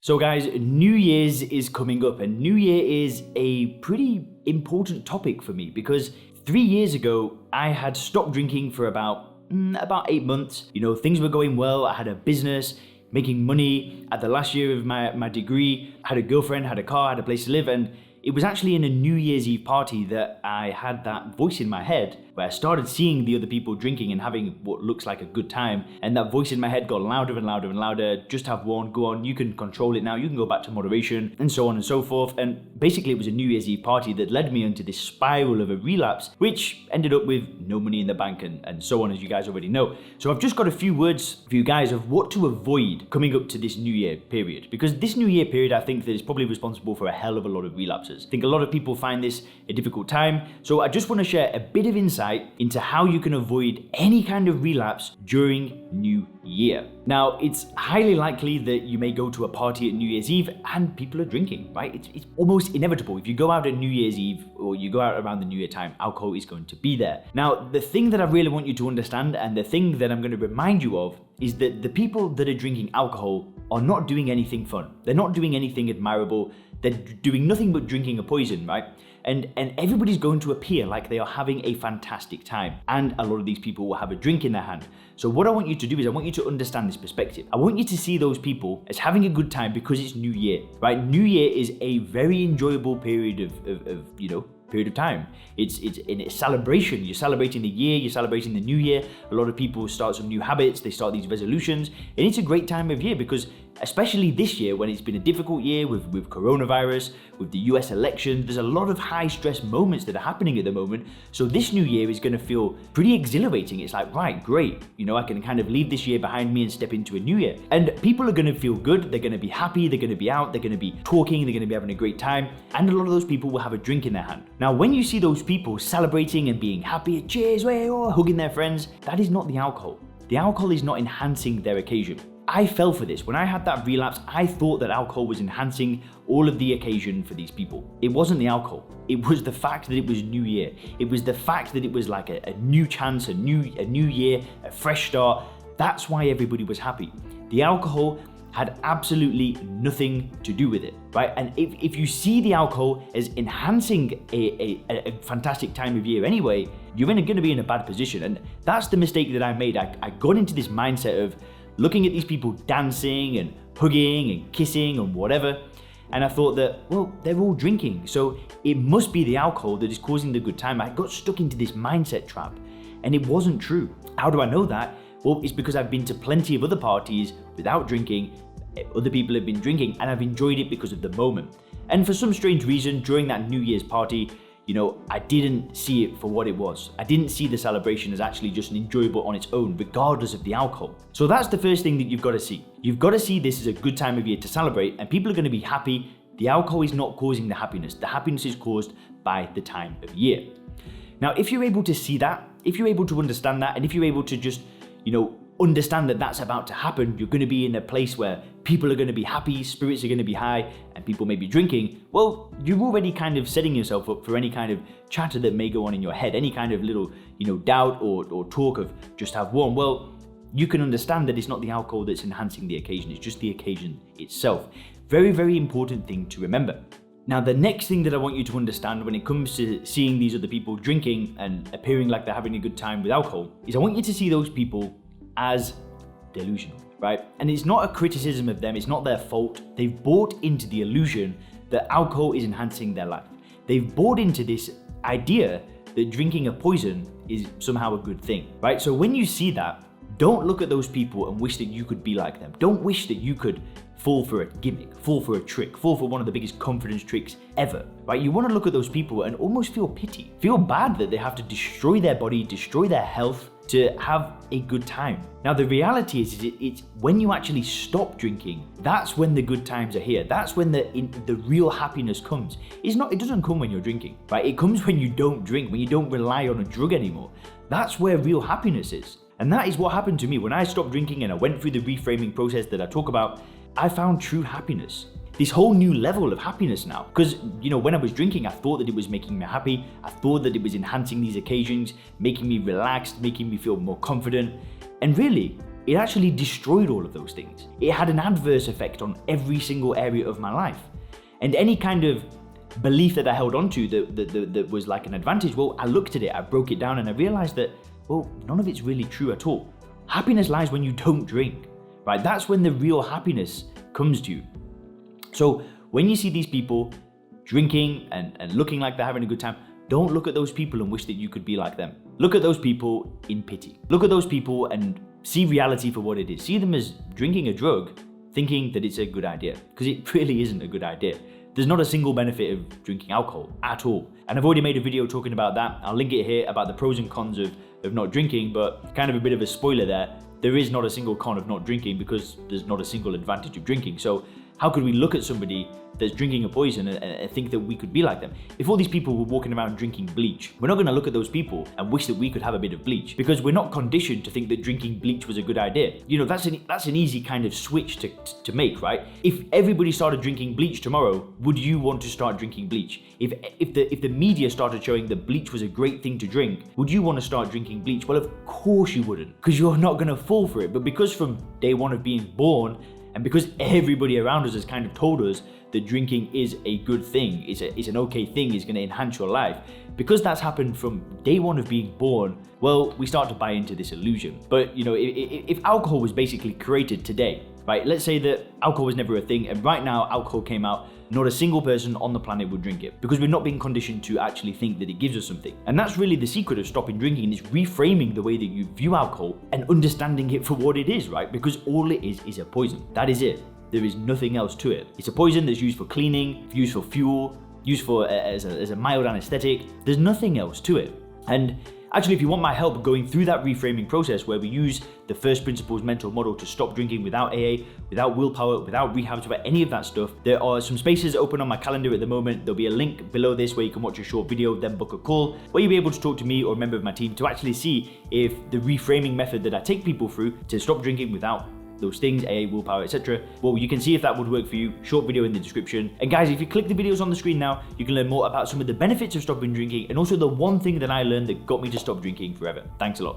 So guys, New Year's is coming up, and New Year is a pretty important topic for me because 3 years ago, I had stopped drinking for about 8 months. Things were going well. I had a business, making money at the last year of my degree. I had a girlfriend, had a car, had a place to live, and it was actually in a New Year's Eve party that I had that voice in my head where I started seeing the other people drinking and having what looks like a good time. And that voice in my head got louder and louder and louder. Just have one, go on, you can control it now, you can go back to moderation, and so on and so forth. And basically it was a New Year's Eve party that led me into this spiral of a relapse, which ended up with no money in the bank and so on, as you guys already know. So I've just got a few words for you guys of what to avoid coming up to this New Year period. Because this New Year period, I think that is probably responsible for a hell of a lot of relapses. I think a lot of people find this a difficult time. So I just want to share a bit of insight into how you can avoid any kind of relapse during New Year. Now, it's highly likely that you may go to a party at New Year's Eve and people are drinking, right? It's almost inevitable. If you go out at New Year's Eve or you go out around the New Year time, alcohol is going to be there. Now, the thing that I really want you to understand, and the thing that I'm going to remind you of, is that the people that are drinking alcohol are not doing anything fun. They're not doing anything admirable. They're doing nothing but drinking a poison, right? And everybody's going to appear like they are having a fantastic time. And a lot of these people will have a drink in their hand. So what I want you to do is I want you to understand this perspective. I want you to see those people as having a good time because it's New Year, right? New Year is a very enjoyable period of time. It's in a celebration. You're celebrating the year, you're celebrating the new year. A lot of people start some new habits, they start these resolutions, and it's a great time of year because especially this year when it's been a difficult year with coronavirus, with the US election, there's a lot of high stress moments that are happening at the moment. So this new year is going to feel pretty exhilarating. It's like, right, great. I can kind of leave this year behind me and step into a new year. And people are going to feel good. They're going to be happy. They're going to be out. They're going to be talking. They're going to be having a great time. And a lot of those people will have a drink in their hand. Now, when you see those people celebrating and being happy, cheers, hugging their friends, that is not the alcohol. The alcohol is not enhancing their occasion. I fell for this. When I had that relapse, I thought that alcohol was enhancing all of the occasion for these people. It wasn't the alcohol. It was the fact that it was New Year. It was the fact that it was like a new chance, a new year, a fresh start. That's why everybody was happy. The alcohol had absolutely nothing to do with it, right? And if you see the alcohol as enhancing a fantastic time of year anyway, you're going to be in a bad position. And that's the mistake that I made. I got into this mindset of looking at these people dancing and hugging and kissing and whatever. And I thought that, well, they're all drinking, so it must be the alcohol that is causing the good time. I got stuck into this mindset trap, and it wasn't true. How do I know that? Well, it's because I've been to plenty of other parties without drinking. Other people have been drinking, and I've enjoyed it because of the moment. And for some strange reason, during that New Year's party, I didn't see it for what it was. I didn't see the celebration as actually just an enjoyable on its own, regardless of the alcohol. So that's the first thing that you've got to see. You've got to see this as a good time of year to celebrate, and people are going to be happy. The alcohol is not causing the happiness. The happiness is caused by the time of year. Now, if you're able to see that, if you're able to understand that, and if you're able to just, understand that that's about to happen, you're going to be in a place where people are going to be happy, spirits are going to be high, and people may be drinking, well, you're already kind of setting yourself up for any kind of chatter that may go on in your head, any kind of little, doubt or talk of just have one. Well, you can understand that it's not the alcohol that's enhancing the occasion, it's just the occasion itself. Very, very important thing to remember. Now, the next thing that I want you to understand when it comes to seeing these other people drinking and appearing like they're having a good time with alcohol is I want you to see those people as delusional, right? And it's not a criticism of them, it's not their fault. They've bought into the illusion that alcohol is enhancing their life. They've bought into this idea that drinking a poison is somehow a good thing, right? So when you see that, don't look at those people and wish that you could be like them. Don't wish that you could fall for a gimmick, fall for a trick, fall for one of the biggest confidence tricks ever, right? You want to look at those people and almost feel pity, feel bad that they have to destroy their body, destroy their health to have a good time. Now, the reality is it's when you actually stop drinking, that's when the good times are here. That's when the real happiness comes. It doesn't come when you're drinking, right? It comes when you don't drink, when you don't rely on a drug anymore. That's where real happiness is. And that is what happened to me when I stopped drinking and I went through the reframing process that I talk about. I found true happiness. This whole new level of happiness now. Because, when I was drinking, I thought that it was making me happy. I thought that it was enhancing these occasions, making me relaxed, making me feel more confident. And really, it actually destroyed all of those things. It had an adverse effect on every single area of my life. And any kind of belief that I held onto that was like an advantage, well, I looked at it, I broke it down, and I realized that, well, none of it's really true at all. Happiness lies when you don't drink, right? That's when the real happiness comes to you. So when you see these people drinking and looking like they're having a good time, don't look at those people and wish that you could be like them. Look at those people in pity. Look at those people and see reality for what it is. See them as drinking a drug, thinking that it's a good idea, because it really isn't a good idea. There's not a single benefit of drinking alcohol at all. And I've already made a video talking about that. I'll link it here about the pros and cons of not drinking, but kind of a bit of a spoiler there. There is not a single con of not drinking because there's not a single advantage of drinking. So how could we look at somebody that's drinking a poison and think that we could be like them? If all these people were walking around drinking bleach, we're not going to look at those people and wish that we could have a bit of bleach, because we're not conditioned to think that drinking bleach was a good idea. You know, that's an easy kind of switch to make, right? If everybody started drinking bleach tomorrow, would you want to start drinking bleach? If the media started showing that bleach was a great thing to drink, would you want to start drinking bleach? Well, of course you wouldn't, because you're not going to fall for it. But because from day one of being born, and because everybody around us has kind of told us that drinking is a good thing, is an okay thing, is going to enhance your life, because that's happened from day one of being born, well, we start to buy into this illusion. But, you know, if alcohol was basically created today, right? Let's say that alcohol was never a thing, and right now alcohol came out, not a single person on the planet would drink it, because we're not being conditioned to actually think that it gives us something. And that's really the secret of stopping drinking, is reframing the way that you view alcohol and understanding it for what it is, right? Because all it is a poison. That is it. There is nothing else to it. It's a poison that's used for cleaning, used for fuel, used for as a mild anesthetic. There's nothing else to it. And actually, if you want my help going through that reframing process, where we use the first principles mental model to stop drinking without AA, without willpower, without rehab, without any of that stuff, there are some spaces open on my calendar at the moment. There'll be a link below this where you can watch a short video, then book a call, where you'll be able to talk to me or a member of my team to actually see if the reframing method that I take people through to stop drinking without those things, AA, willpower, etc. Well, you can see if that would work for you. Short video in the description. And guys, if you click the videos on the screen now, you can learn more about some of the benefits of stopping drinking, and also the one thing that I learned that got me to stop drinking forever. Thanks a lot.